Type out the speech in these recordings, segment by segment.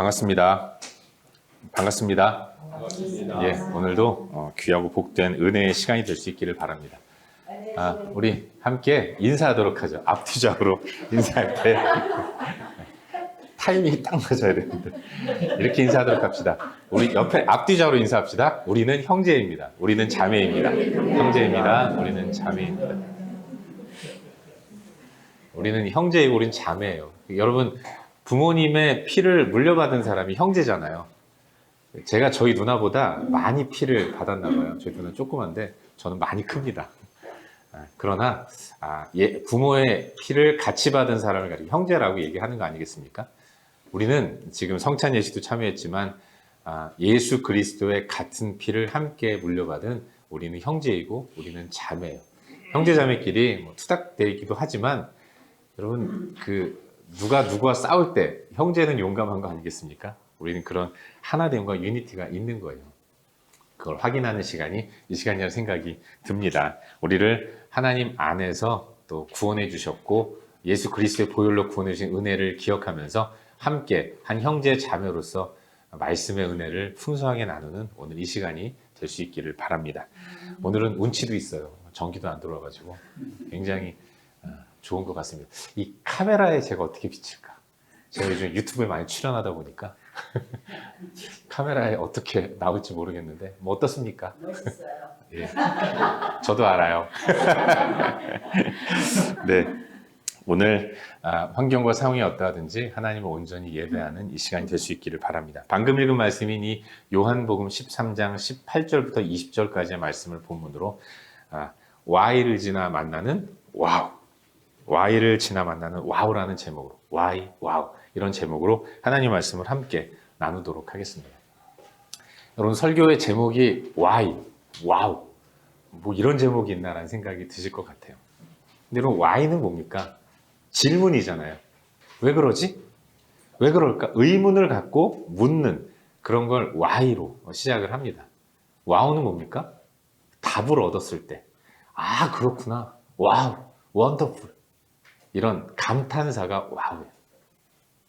반갑습니다. 반갑습니다. 반갑습니다. 예, 오늘도 귀하고 복된 은혜의 시간이 될 수 있기를 바랍니다. 우리 함께 인사하도록 하죠. 앞뒤적으로 인사할 때 타이밍이 딱 맞아야 되는데 이렇게 인사하도록 합시다. 우리 옆에 앞뒤적으로 인사합시다. 우리는 형제입니다. 우리는 자매입니다. 형제입니다. 우리는 자매입니다. 우리는 형제이고 우리는 자매예요. 여러분, 부모님의 피를 물려받은 사람이 형제잖아요. 제가 저희 누나보다 많이 피를 받았나 봐요. 저희 누나는 조그만데 저는 많이 큽니다. 그러나 부모의 피를 같이 받은 사람을 가리켜 형제라고 얘기하는 거 아니겠습니까? 우리는 지금 성찬 예식도 참여했지만 예수 그리스도의 같은 피를 함께 물려받은 우리는 형제이고 우리는 자매예요. 형제 자매끼리 투닥대 있기도 하지만 여러분, 누가 누구와 싸울 때 형제는 용감한 거 아니겠습니까? 우리는 그런 하나됨과 유니티가 있는 거예요. 그걸 확인하는 시간이 이 시간이라는 생각이 듭니다. 우리를 하나님 안에서 또 구원해 주셨고 예수 그리스도의 보혈로 구원해 주신 은혜를 기억하면서 함께 한 형제 자매로서 말씀의 은혜를 풍성하게 나누는 오늘 이 시간이 될 수 있기를 바랍니다. 오늘은 운치도 있어요. 전기도 안 들어와가지고 굉장히 좋은 것 같습니다. 이 카메라에 제가 어떻게 비칠까? 제가 요즘 유튜브에 많이 출연하다 보니까 카메라에 어떻게 나올지 모르겠는데 뭐 어떻습니까? 멋있어요. 예, 저도 알아요. 네, 오늘 환경과 상황이 어떠하든지 하나님을 온전히 예배하는 이 시간이 될 수 있기를 바랍니다. 방금 읽은 말씀인 이 요한복음 13장 18절부터 20절까지의 말씀을 본문으로 Y를 지나 만나는 와우, Y를 지나 만나는 와우라는 제목으로 Y, 와우 이런 제목으로 하나님 말씀을 함께 나누도록 하겠습니다. 여러분, 설교의 제목이 Y, 와우 뭐 이런 제목이 있나라는 생각이 드실 것 같아요. 근데 여러분, Y는 뭡니까? 질문이잖아요. 왜 그러지? 왜 그럴까? 의문을 갖고 묻는 그런 걸 Y로 시작을 합니다. 와우는 뭡니까? 답을 얻었을 때 그렇구나, 와우, 원더풀 이런 감탄사가 와우예요.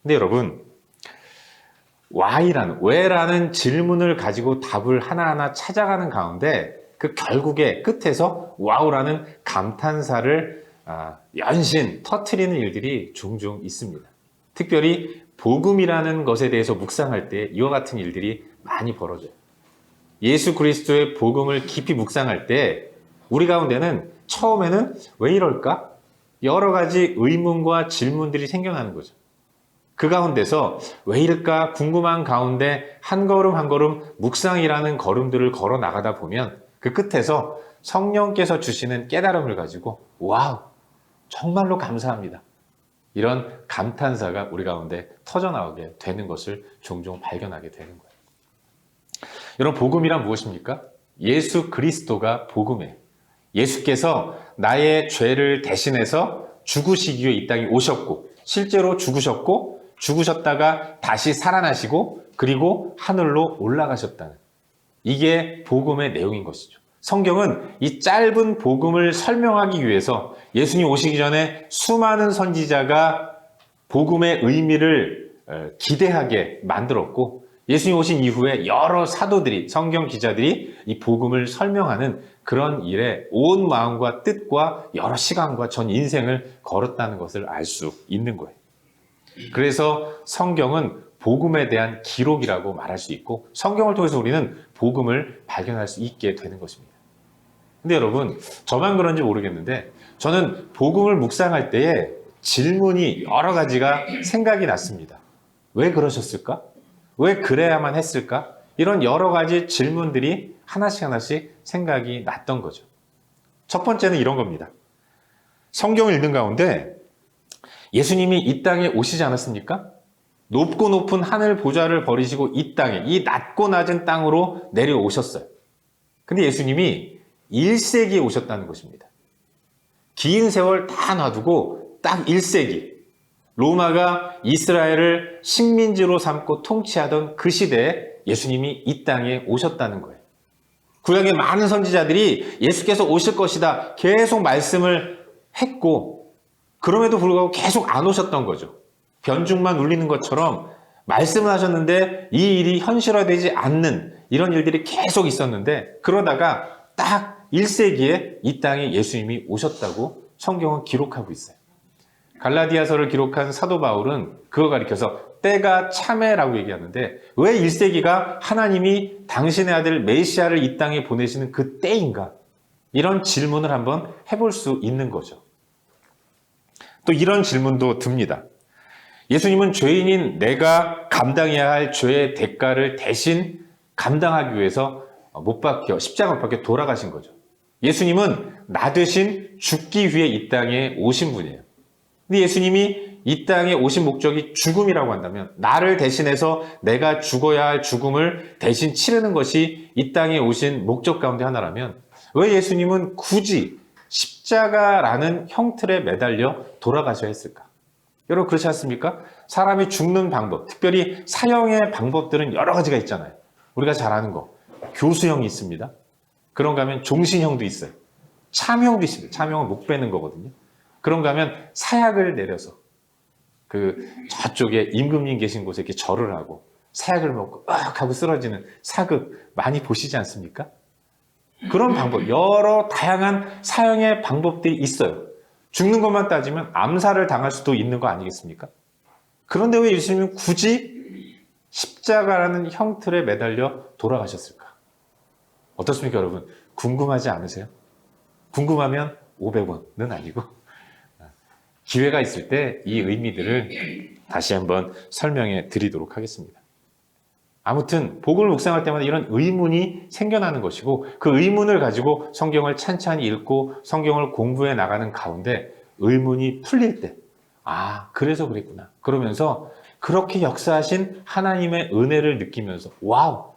근데 여러분, 왜라는 질문을 가지고 답을 하나하나 찾아가는 가운데 그 결국에 끝에서 와우라는 감탄사를 터뜨리는 일들이 종종 있습니다. 특별히 복음이라는 것에 대해서 묵상할 때 이와 같은 일들이 많이 벌어져요. 예수 그리스도의 복음을 깊이 묵상할 때 우리 가운데는 처음에는 왜 이럴까? 여러 가지 의문과 질문들이 생겨나는 거죠. 그 가운데서 왜 이럴까 궁금한 가운데 한 걸음 한 걸음 묵상이라는 걸음들을 걸어 나가다 보면 그 끝에서 성령께서 주시는 깨달음을 가지고 와우, 정말로 감사합니다, 이런 감탄사가 우리 가운데 터져나오게 되는 것을 종종 발견하게 되는 거예요. 여러분, 복음이란 무엇입니까? 예수 그리스도가 복음이에요. 예수께서 나의 죄를 대신해서 죽으시기 위해 이 땅에 오셨고 실제로 죽으셨다가 다시 살아나시고 그리고 하늘로 올라가셨다는, 이게 복음의 내용인 것이죠. 성경은 이 짧은 복음을 설명하기 위해서 예수님 오시기 전에 수많은 선지자가 복음의 의미를 기대하게 만들었고 예수님 오신 이후에 여러 사도들이, 성경 기자들이 이 복음을 설명하는 그런 일에 온 마음과 뜻과 여러 시간과 전 인생을 걸었다는 것을 알 수 있는 거예요. 그래서 성경은 복음에 대한 기록이라고 말할 수 있고 성경을 통해서 우리는 복음을 발견할 수 있게 되는 것입니다. 근데 여러분, 저만 그런지 모르겠는데 저는 복음을 묵상할 때에 질문이 여러 가지가 생각이 났습니다. 왜 그러셨을까? 왜 그래야만 했을까? 이런 여러 가지 질문들이 하나씩 생각이 났던 거죠. 첫 번째는 이런 겁니다. 성경을 읽는 가운데 예수님이 이 땅에 오시지 않았습니까? 높고 높은 하늘 보좌를 버리시고 이 땅에, 이 낮고 낮은 땅으로 내려오셨어요. 근데 예수님이 1세기에 오셨다는 것입니다. 긴 세월 다 놔두고 딱 1세기, 로마가 이스라엘을 식민지로 삼고 통치하던 그 시대에 예수님이 이 땅에 오셨다는 거예요. 구약의 많은 선지자들이 예수께서 오실 것이다 계속 말씀을 했고 그럼에도 불구하고 계속 안 오셨던 거죠. 변죽만 울리는 것처럼 말씀을 하셨는데 이 일이 현실화되지 않는 이런 일들이 계속 있었는데, 그러다가 딱 1세기에 이 땅에 예수님이 오셨다고 성경은 기록하고 있어요. 갈라디아서를 기록한 사도 바울은 그거 가리켜서 때가 참해라고 얘기하는데, 왜 1세기가 하나님이 당신의 아들 메시아를 이 땅에 보내시는 그 때인가? 이런 질문을 한번 해볼 수 있는 거죠. 또 이런 질문도 듭니다. 예수님은 죄인인 내가 감당해야 할 죄의 대가를 대신 감당하기 위해서 못 박혀, 십자가 못 박혀 돌아가신 거죠. 예수님은 나 대신 죽기 위해 이 땅에 오신 분이에요. 근데 예수님이 이 땅에 오신 목적이 죽음이라고 한다면, 나를 대신해서 내가 죽어야 할 죽음을 대신 치르는 것이 이 땅에 오신 목적 가운데 하나라면, 왜 예수님은 굳이 십자가라는 형틀에 매달려 돌아가셔야 했을까? 여러분, 그렇지 않습니까? 사람이 죽는 방법, 특별히 사형의 방법들은 여러 가지가 있잖아요. 우리가 잘 아는 거, 교수형이 있습니다. 그런가 하면 종신형도 있어요. 참형도 있습니다. 참형은 목 빼는 거거든요. 그런가 하면 사약을 내려서 저쪽에 임금님 계신 곳에 이렇게 절을 하고 사약을 먹고 으악 하고 쓰러지는 사극 많이 보시지 않습니까? 그런 방법, 여러 다양한 사형의 방법들이 있어요. 죽는 것만 따지면 암살을 당할 수도 있는 거 아니겠습니까? 그런데 왜 예수님은 굳이 십자가라는 형틀에 매달려 돌아가셨을까? 어떻습니까, 여러분? 궁금하지 않으세요? 궁금하면 500원은 아니고 기회가 있을 때 이 의미들을 다시 한번 설명해 드리도록 하겠습니다. 아무튼 복음을 묵상할 때마다 이런 의문이 생겨나는 것이고, 그 의문을 가지고 성경을 찬찬히 읽고 성경을 공부해 나가는 가운데 의문이 풀릴 때, 아, 그래서 그랬구나. 그러면서 그렇게 역사하신 하나님의 은혜를 느끼면서 와우,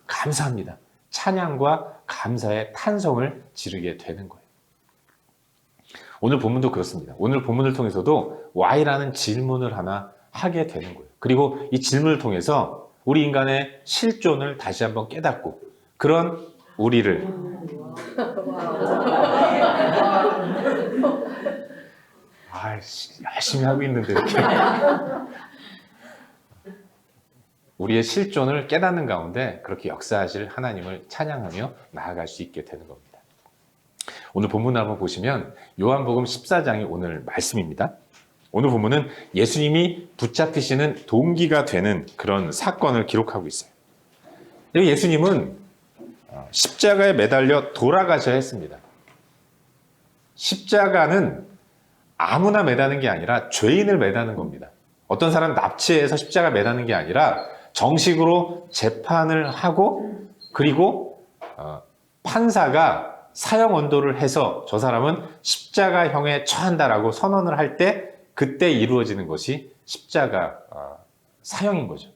감사합니다. 찬양과 감사의 탄성을 지르게 되는 거예요. 오늘 본문도 그렇습니다. 오늘 본문을 통해서도 Why라는 질문을 하나 하게 되는 거예요. 그리고 이 질문을 통해서 우리 인간의 실존을 다시 한번 깨닫고, 그런 우리를 열심히 하고 있는데 이렇게 우리의 실존을 깨닫는 가운데 그렇게 역사하실 하나님을 찬양하며 나아갈 수 있게 되는 겁니다. 오늘 본문을 한번 보시면 요한복음 14장이 오늘 말씀입니다. 오늘 본문은 예수님이 붙잡히시는 동기가 되는 그런 사건을 기록하고 있어요. 예수님은 십자가에 매달려 돌아가셔야 했습니다. 십자가는 아무나 매다는 게 아니라 죄인을 매다는 겁니다. 어떤 사람 납치해서 십자가 매다는 게 아니라 정식으로 재판을 하고, 그리고 판사가 사형 언도를 해서 저 사람은 십자가형에 처한다라고 선언을 할 때, 그때 이루어지는 것이 십자가 사형인 거죠.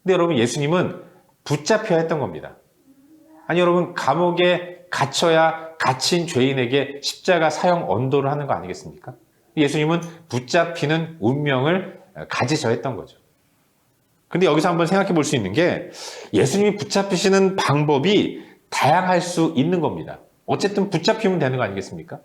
근데 여러분, 예수님은 붙잡혀야 했던 겁니다. 아니, 여러분, 감옥에 갇혀야 갇힌 죄인에게 십자가 사형 언도를 하는 거 아니겠습니까? 예수님은 붙잡히는 운명을 가지셔야 했던 거죠. 근데 여기서 한번 생각해 볼 수 있는 게, 예수님이 붙잡히시는 방법이 다양할 수 있는 겁니다. 어쨌든 붙잡히면 되는 거 아니겠습니까?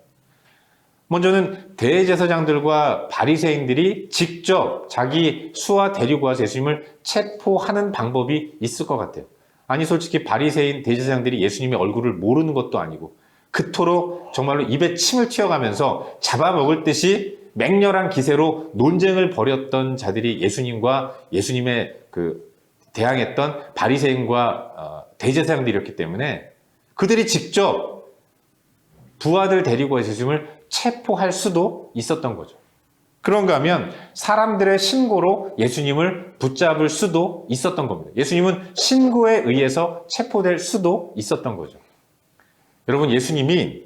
먼저는 대제사장들과 바리새인들이 직접 자기 수하 데리고 와서 예수님을 체포하는 방법이 있을 것 같아요. 아니, 솔직히 바리새인 대제사장들이 예수님의 얼굴을 모르는 것도 아니고 그토록 정말로 입에 침을 튀어가면서 잡아먹을 듯이 맹렬한 기세로 논쟁을 벌였던 자들이 예수님과 예수님의 대항했던 바리새인과 대제사장들이었기 때문에 그들이 직접 부하들 데리고 와서 예수님을 체포할 수도 있었던 거죠. 그런가 하면 사람들의 신고로 예수님을 붙잡을 수도 있었던 겁니다. 예수님은 신고에 의해서 체포될 수도 있었던 거죠. 여러분, 예수님이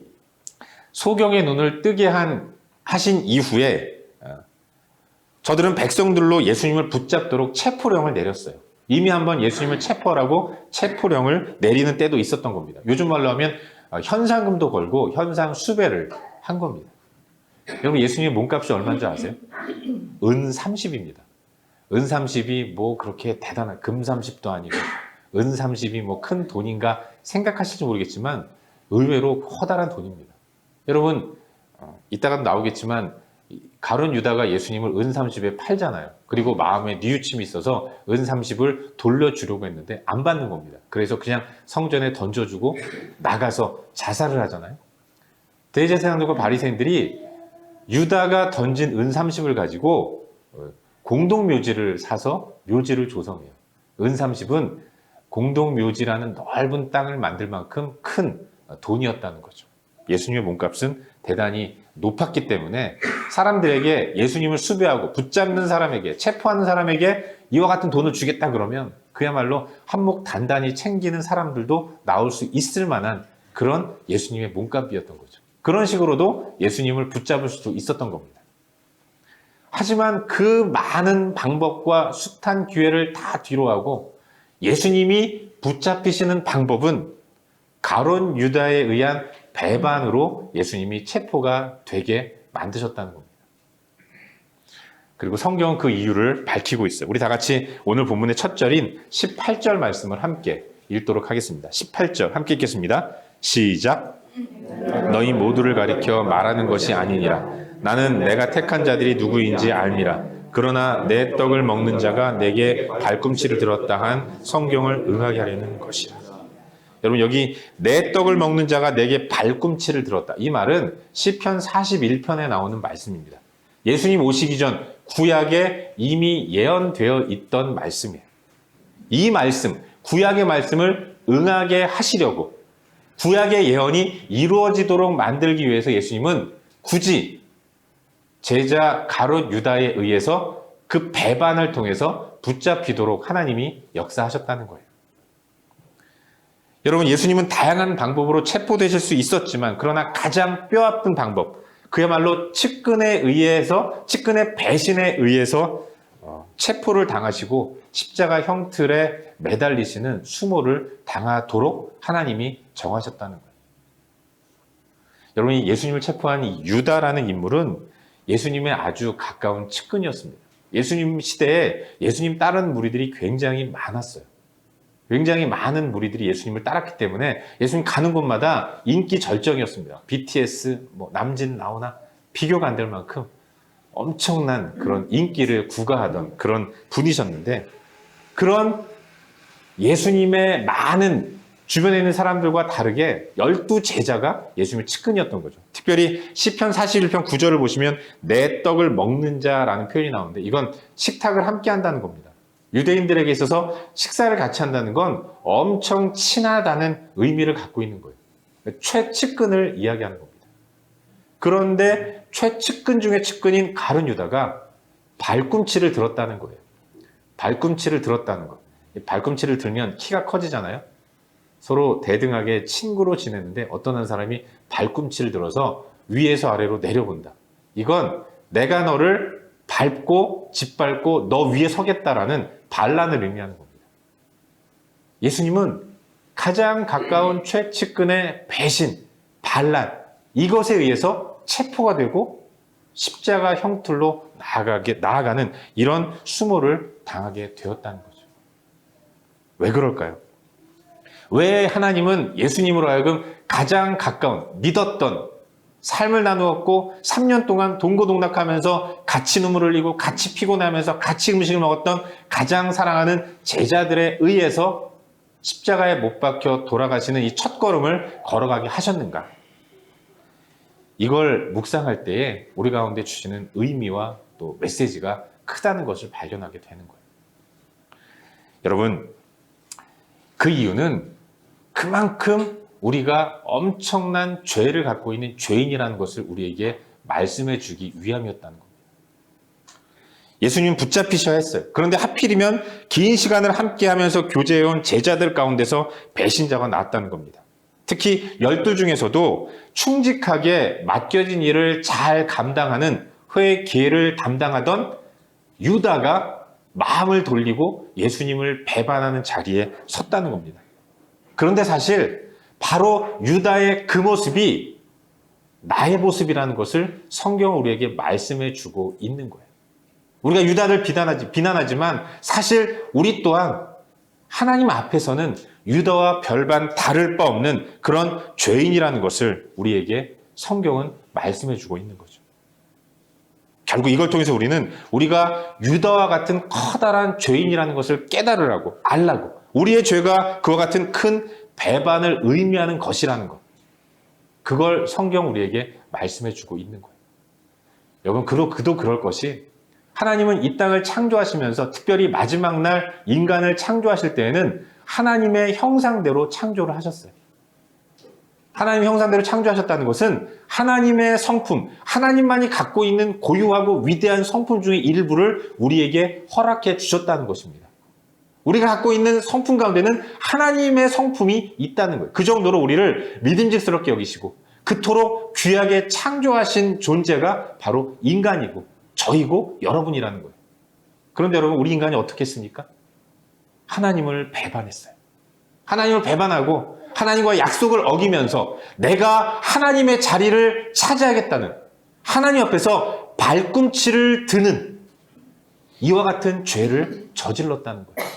소경의 눈을 뜨게 하신 이후에 저들은 백성들로 예수님을 붙잡도록 체포령을 내렸어요. 이미 한번 예수님을 체포하라고 체포령을 내리는 때도 있었던 겁니다. 요즘 말로 하면 현상금도 걸고 현상 수배를 한 겁니다. 여러분, 예수님의 몸값이 얼마인 줄 아세요? 은 30입니다. 은 30이 뭐 그렇게 대단한, 금 30도 아니고 은 30이 뭐 큰 돈인가 생각하실지 모르겠지만 의외로 커다란 돈입니다. 여러분, 이따가 나오겠지만 가룟 유다가 예수님을 은 30에 팔잖아요. 그리고 마음에 뉘우침이 있어서 은 30을 돌려주려고 했는데 안 받는 겁니다. 그래서 그냥 성전에 던져주고 나가서 자살을 하잖아요. 대제사장들과 바리새인들이 유다가 던진 은 30을 가지고 공동묘지를 사서 묘지를 조성해요. 은 30은 공동묘지라는 넓은 땅을 만들 만큼 큰 돈이었다는 거죠. 예수님의 몸값은 대단히 높았기 때문에 사람들에게 예수님을 수배하고 붙잡는 사람에게, 체포하는 사람에게 이와 같은 돈을 주겠다 그러면 그야말로 한몫 단단히 챙기는 사람들도 나올 수 있을 만한 그런 예수님의 몸값이었던 거죠. 그런 식으로도 예수님을 붙잡을 수도 있었던 겁니다. 하지만 그 많은 방법과 숱한 기회를 다 뒤로하고 예수님이 붙잡히시는 방법은 가룟 유다에 의한 배반으로 예수님이 체포가 되게 만드셨다는 겁니다. 그리고 성경은 그 이유를 밝히고 있어요. 우리 다 같이 오늘 본문의 첫 절인 18절 말씀을 함께 읽도록 하겠습니다. 18절 함께 읽겠습니다. 시작. 너희 모두를 가리켜 말하는 것이 아니니라. 나는 내가 택한 자들이 누구인지 알미라. 그러나 내 떡을 먹는 자가 내게 발꿈치를 들었다 한 성경을 응하게 하려는 것이라. 여러분 여기 내 떡을 먹는 자가 내게 발꿈치를 들었다. 이 말은 시편 41편에 나오는 말씀입니다. 예수님 오시기 전 구약에 이미 예언되어 있던 말씀이에요. 이 말씀, 구약의 말씀을 응하게 하시려고 구약의 예언이 이루어지도록 만들기 위해서 예수님은 굳이 제자 가룟 유다에 의해서 그 배반을 통해서 붙잡히도록 하나님이 역사하셨다는 거예요. 여러분 예수님은 다양한 방법으로 체포되실 수 있었지만 그러나 가장 뼈아픈 방법, 그야말로 측근의 배신에 의해서 체포를 당하시고 십자가 형틀에 매달리시는 수모를 당하도록 하나님이 정하셨다는 거예요. 여러분이 예수님을 체포한 이 유다라는 인물은 예수님의 아주 가까운 측근이었습니다. 예수님 시대에 예수님 따르는 무리들이 굉장히 많았어요. 굉장히 많은 무리들이 예수님을 따랐기 때문에 예수님 가는 곳마다 인기 절정이었습니다. BTS, 남진 나오나 비교가 안 될 만큼 엄청난 그런 인기를 구가하던 그런 분이셨는데 그런 예수님의 많은 주변에 있는 사람들과 다르게 12제자가 예수님의 측근이었던 거죠. 특별히 시편 41편 9절을 보시면 내 떡을 먹는 자라는 표현이 나오는데 이건 식탁을 함께 한다는 겁니다. 유대인들에게 있어서 식사를 같이 한다는 건 엄청 친하다는 의미를 갖고 있는 거예요. 최측근을 이야기하는 겁니다. 그런데 최측근 중에 측근인 가룟 유다가 발꿈치를 들었다는 거예요. 발꿈치를 들었다는 것. 발꿈치를 들면 키가 커지잖아요. 서로 대등하게 친구로 지냈는데 어떤 한 사람이 발꿈치를 들어서 위에서 아래로 내려본다. 이건 내가 너를 밟고 짓밟고 너 위에 서겠다라는 반란을 의미하는 겁니다. 예수님은 가장 가까운 최측근의 배신, 반란, 이것에 의해서 체포가 되고 십자가 형틀로 나아가는 이런 수모를 당하게 되었다는 거죠. 왜 그럴까요? 왜 하나님은 예수님으로 하여금 가장 가까운, 믿었던, 삶을 나누었고 3년 동안 동고동락하면서 같이 눈물을 흘리고 같이 피곤하면서 같이 음식을 먹었던 가장 사랑하는 제자들에 의해서 십자가에 못 박혀 돌아가시는 이 첫걸음을 걸어가게 하셨는가? 이걸 묵상할 때에 우리 가운데 주시는 의미와 또 메시지가 크다는 것을 발견하게 되는 거예요. 여러분, 그 이유는 그만큼 우리가 엄청난 죄를 갖고 있는 죄인이라는 것을 우리에게 말씀해 주기 위함이었다는 겁니다. 예수님은 붙잡히셔야 했어요. 그런데 하필이면 긴 시간을 함께하면서 교제해온 제자들 가운데서 배신자가 나왔다는 겁니다. 특히 12 중에서도 충직하게 맡겨진 일을 잘 감당하는 회 계를 담당하던 유다가 마음을 돌리고 예수님을 배반하는 자리에 섰다는 겁니다. 그런데 사실 바로 유다의 그 모습이 나의 모습이라는 것을 성경은 우리에게 말씀해 주고 있는 거예요. 우리가 유다를 비난하지만 사실 우리 또한 하나님 앞에서는 유다와 별반 다를 바 없는 그런 죄인이라는 것을 우리에게 성경은 말씀해 주고 있는 거죠. 결국 이걸 통해서 우리는 우리가 유다와 같은 커다란 죄인이라는 것을 깨달으라고, 알라고, 우리의 죄가 그와 같은 큰 배반을 의미하는 것이라는 것, 그걸 성경 우리에게 말씀해 주고 있는 거예요. 여러분, 그도 그럴 것이, 하나님은 이 땅을 창조하시면서 특별히 마지막 날 인간을 창조하실 때에는 하나님의 형상대로 창조를 하셨어요. 하나님의 형상대로 창조하셨다는 것은 하나님의 성품, 하나님만이 갖고 있는 고유하고 위대한 성품 중의 일부를 우리에게 허락해 주셨다는 것입니다. 우리가 갖고 있는 성품 가운데는 하나님의 성품이 있다는 거예요. 그 정도로 우리를 믿음직스럽게 여기시고 그토록 귀하게 창조하신 존재가 바로 인간이고 저이고 여러분이라는 거예요. 그런데 여러분, 우리 인간이 어떻게 했습니까? 하나님을 배반했어요. 하나님을 배반하고 하나님과 약속을 어기면서 내가 하나님의 자리를 차지하겠다는, 하나님 앞에서 발꿈치를 드는 이와 같은 죄를 저질렀다는 거예요.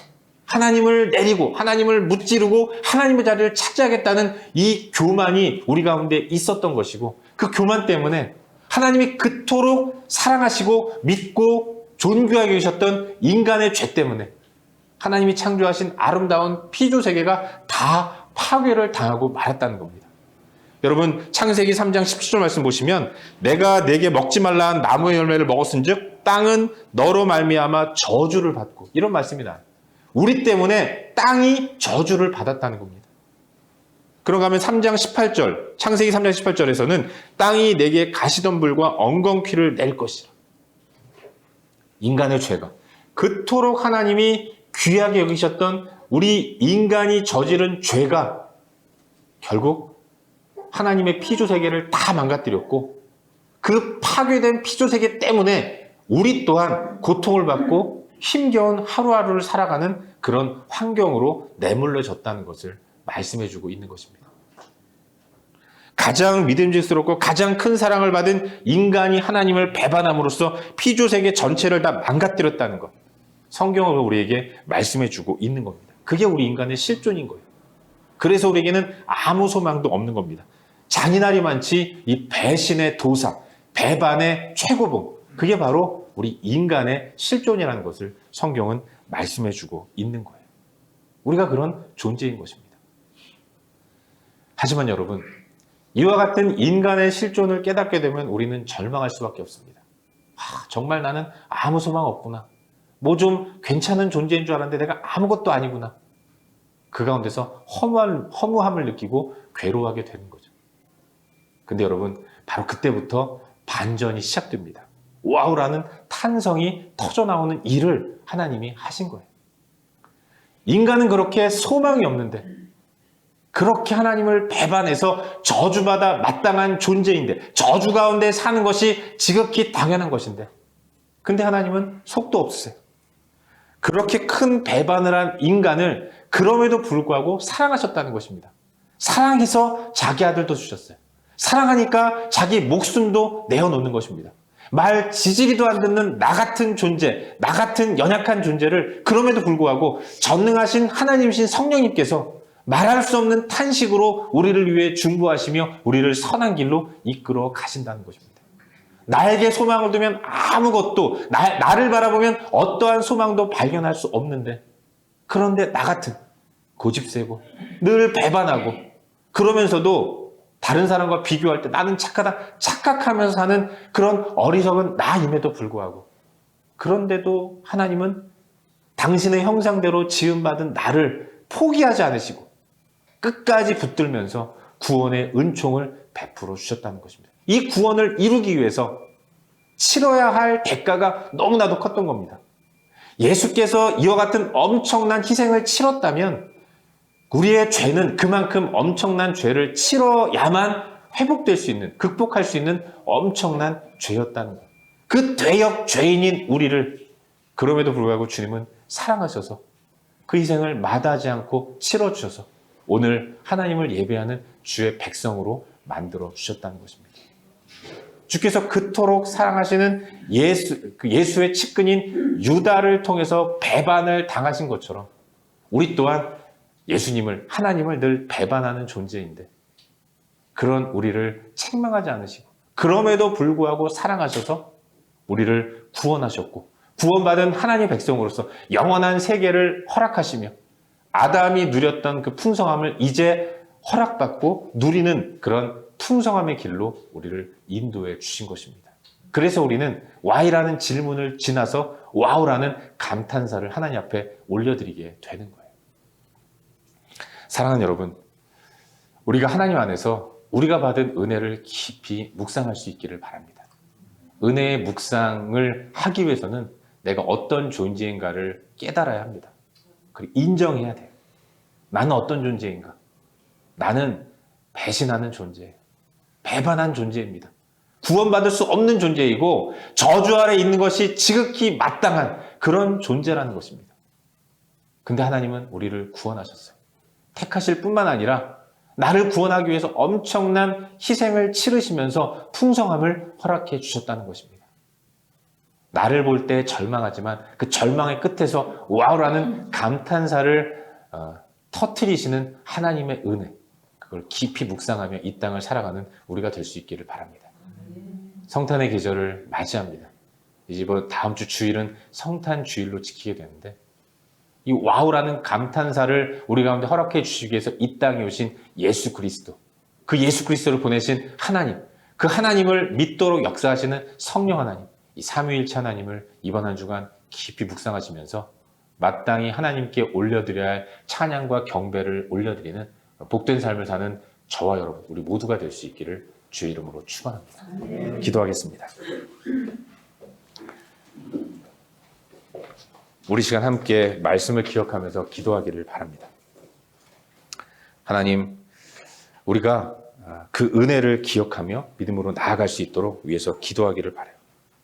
하나님을 내리고 하나님을 무찌르고 하나님의 자리를 차지하겠다는 이 교만이 우리 가운데 있었던 것이고, 그 교만 때문에 하나님이 그토록 사랑하시고 믿고 존귀하게 계셨던 인간의 죄 때문에 하나님이 창조하신 아름다운 피조 세계가 다 파괴를 당하고 말았다는 겁니다. 여러분, 창세기 3장 17절 말씀 보시면 내가 내게 먹지 말라 한 나무의 열매를 먹었은즉 땅은 너로 말미암아 저주를 받고, 이런 말씀이 나와요. 우리 때문에 땅이 저주를 받았다는 겁니다. 그런가 하면 3장 18절, 창세기 3장 18절에서는 땅이 내게 가시덤불과 엉겅퀴를 낼 것이라. 인간의 죄가 그토록 하나님이 귀하게 여기셨던 우리 인간이 저지른 죄가 결국 하나님의 피조세계를 다 망가뜨렸고, 그 파괴된 피조세계 때문에 우리 또한 고통을 받고 힘겨운 하루하루를 살아가는 그런 환경으로 내몰려졌다는 것을 말씀해주고 있는 것입니다. 가장 믿음직스럽고 가장 큰 사랑을 받은 인간이 하나님을 배반함으로써 피조세계 전체를 다 망가뜨렸다는 것, 성경으로 우리에게 말씀해주고 있는 겁니다. 그게 우리 인간의 실존인 거예요. 그래서 우리에게는 아무 소망도 없는 겁니다. 잔인하리 많지 이 배신의 도사, 배반의 최고봉, 그게 바로 우리 인간의 실존이라는 것을 성경은 말씀해주고 있는 거예요. 우리가 그런 존재인 것입니다. 하지만 여러분, 이와 같은 인간의 실존을 깨닫게 되면 우리는 절망할 수밖에 없습니다. 정말 나는 아무 소망 없구나. 뭐 좀 괜찮은 존재인 줄 알았는데 내가 아무것도 아니구나. 그 가운데서 허무함을 느끼고 괴로워하게 되는 거죠. 근데 여러분, 바로 그때부터 반전이 시작됩니다. 와우라는 탄성이 터져나오는 일을 하나님이 하신 거예요. 인간은 그렇게 소망이 없는데, 그렇게 하나님을 배반해서 저주받아 마땅한 존재인데, 저주 가운데 사는 것이 지극히 당연한 것인데, 근데 하나님은 속도 없으세요. 그렇게 큰 배반을 한 인간을 그럼에도 불구하고 사랑하셨다는 것입니다. 사랑해서 자기 아들도 주셨어요. 사랑하니까 자기 목숨도 내어놓는 것입니다. 말 지지리도 안 듣는 나 같은 존재, 나 같은 연약한 존재를 그럼에도 불구하고 전능하신 하나님이신 성령님께서 말할 수 없는 탄식으로 우리를 위해 중보하시며 우리를 선한 길로 이끌어 가신다는 것입니다. 나에게 소망을 두면 아무것도, 나를 바라보면 어떠한 소망도 발견할 수 없는데, 그런데 나 같은 고집세고 늘 배반하고 그러면서도 다른 사람과 비교할 때 나는 착하다 착각하면서 사는 그런 어리석은 나임에도 불구하고, 그런데도 하나님은 당신의 형상대로 지음받은 나를 포기하지 않으시고 끝까지 붙들면서 구원의 은총을 베풀어 주셨다는 것입니다. 이 구원을 이루기 위해서 치러야 할 대가가 너무나도 컸던 겁니다. 예수께서 이와 같은 엄청난 희생을 치렀다면 우리의 죄는 그만큼 엄청난 죄를 치러야만 회복될 수 있는, 극복할 수 있는 엄청난 죄였다는 것. 그 죄역 죄인인 우리를 그럼에도 불구하고 주님은 사랑하셔서 그 희생을 마다하지 않고 치러주셔서 오늘 하나님을 예배하는 주의 백성으로 만들어 주셨다는 것입니다. 주께서 그토록 사랑하시는 예수의 측근인 유다를 통해서 배반을 당하신 것처럼 우리 또한 예수님을, 하나님을 늘 배반하는 존재인데 그런 우리를 책망하지 않으시고 그럼에도 불구하고 사랑하셔서 우리를 구원하셨고 구원받은 하나님의 백성으로서 영원한 세계를 허락하시며 아담이 누렸던 그 풍성함을 이제 허락받고 누리는 그런 풍성함의 길로 우리를 인도해 주신 것입니다. 그래서 우리는 Y라는 질문을 지나서 와우라는 감탄사를 하나님 앞에 올려드리게 되는 거예요. 사랑하는 여러분, 우리가 하나님 안에서 우리가 받은 은혜를 깊이 묵상할 수 있기를 바랍니다. 은혜의 묵상을 하기 위해서는 내가 어떤 존재인가를 깨달아야 합니다. 그리고 인정해야 돼요. 나는 어떤 존재인가? 나는 배신하는 존재예요. 배반한 존재입니다. 구원받을 수 없는 존재이고 저주 아래 있는 것이 지극히 마땅한 그런 존재라는 것입니다. 근데 하나님은 우리를 구원하셨어요. 택하실 뿐만 아니라 나를 구원하기 위해서 엄청난 희생을 치르시면서 풍성함을 허락해 주셨다는 것입니다. 나를 볼 때 절망하지만 그 절망의 끝에서 와우라는 감탄사를 터뜨리시는 하나님의 은혜, 그걸 깊이 묵상하며 이 땅을 살아가는 우리가 될 수 있기를 바랍니다. 성탄의 계절을 맞이합니다. 이제 다음 주 주일은 성탄 주일로 지키게 되는데 이 와우라는 감탄사를 우리 가운데 허락해 주시기 위해서 이 땅에 오신 예수 그리스도, 그 예수 그리스도를 보내신 하나님, 그 하나님을 믿도록 역사하시는 성령 하나님, 이 삼위일체 하나님을 이번 한 주간 깊이 묵상하시면서 마땅히 하나님께 올려드려야 할 찬양과 경배를 올려드리는 복된 삶을 사는 저와 여러분, 우리 모두가 될 수 있기를 주의 이름으로 축원합니다. 기도하겠습니다. 우리 시간 함께 말씀을 기억하면서 기도하기를 바랍니다. 하나님, 우리가 그 은혜를 기억하며 믿음으로 나아갈 수 있도록 위해서 기도하기를 바라요.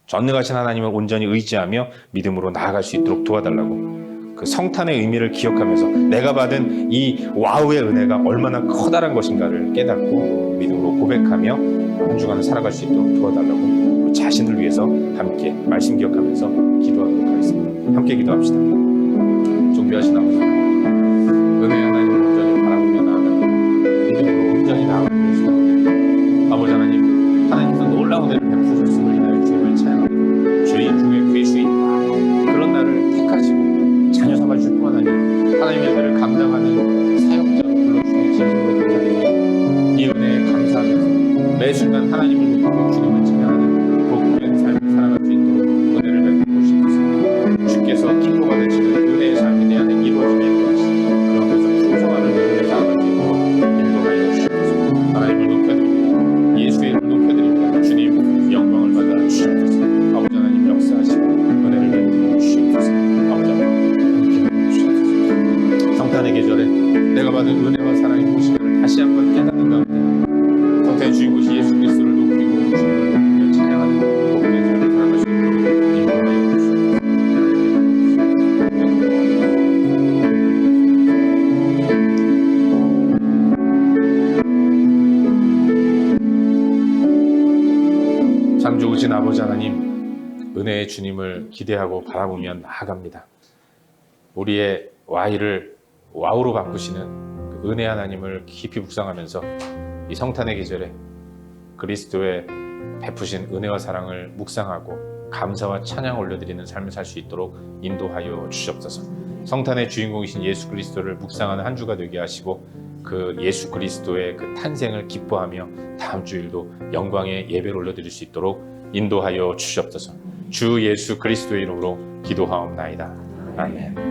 전능하신 하나님을 온전히 의지하며 믿음으로 나아갈 수 있도록 도와달라고, 그 성탄의 의미를 기억하면서 내가 받은 이 와우의 은혜가 얼마나 커다란 것인가를 깨닫고 믿음으로 고백하며 한 주간을 살아갈 수 있도록 도와달라고 우리 자신을 위해서 함께 말씀 기억하면서 기도하도록 하겠습니다. 함께 기도합시다. 존귀하신 아버지 하나님, 은혜의 하나님을 온전히 바라보며 나아가며 믿음으로 온전히 나아가는 시간, 아버지 하나님, 하나님께서 놀라운 은혜를 베푸셨음을 인하여 주님을 찬양합니다. 죄인 중에 괴수인 그런 나를 택하시고 자녀 삼아주실 뿐만 아니라 하나님의 은혜를 감당하는 사역자로 불러주시니 진심으로 감사드립니다. 이 은혜에 감사하면서 매 순간 하나님을 높이고 주님을 찬양하는 복된 삶을 살아갈 수 있도록 은혜를 베풀고 싶습니다. 주께서 기뻐가 되시는 은혜의 삶이 내 안에 이루어지게 인도하시고 그 앞에서 풍성함을 누리며 살아갈 수 있도록 인도하여 주시옵소서. 하나님을 높여드립니다. 예수의 이름을 높여드립니다. 주님 영광을 받아 주시옵소서. 아버지 하나님 역사하시고 은혜를 베풀어 주시옵소서. 아버지 하나님 함께 주시옵소서. 성탄의 계절에 내가 받은 은혜와 사랑의 무엇인가를 다시 한번 깨닫는 가운데 성탄의 주인공이신 예수 그리스도를 높이고 주님을 높이며 찬양하는 복된 삶을 살아갈 수 있도록 인도하여 주시옵소서. 참 좋으신 아버지 하나님, 은혜의 주님을 기대하고 바라보며 나아갑니다. 우리의 Y를 와우로 바꾸시는 그 은혜 하나님을 깊이 묵상하면서 이 성탄의 계절에 그리스도의 베푸신 은혜와 사랑을 묵상하고 감사와 찬양 올려드리는 삶을 살 수 있도록 인도하여 주시옵소서. 성탄의 주인공이신 예수 그리스도를 묵상하는 한 주가 되게 하시고 그 예수 그리스도의 그 탄생을 기뻐하며 다음 주일도 영광의 예배를 올려드릴 수 있도록 인도하여 주시옵소서. 주 예수 그리스도의 이름으로 기도하옵나이다. 아멘.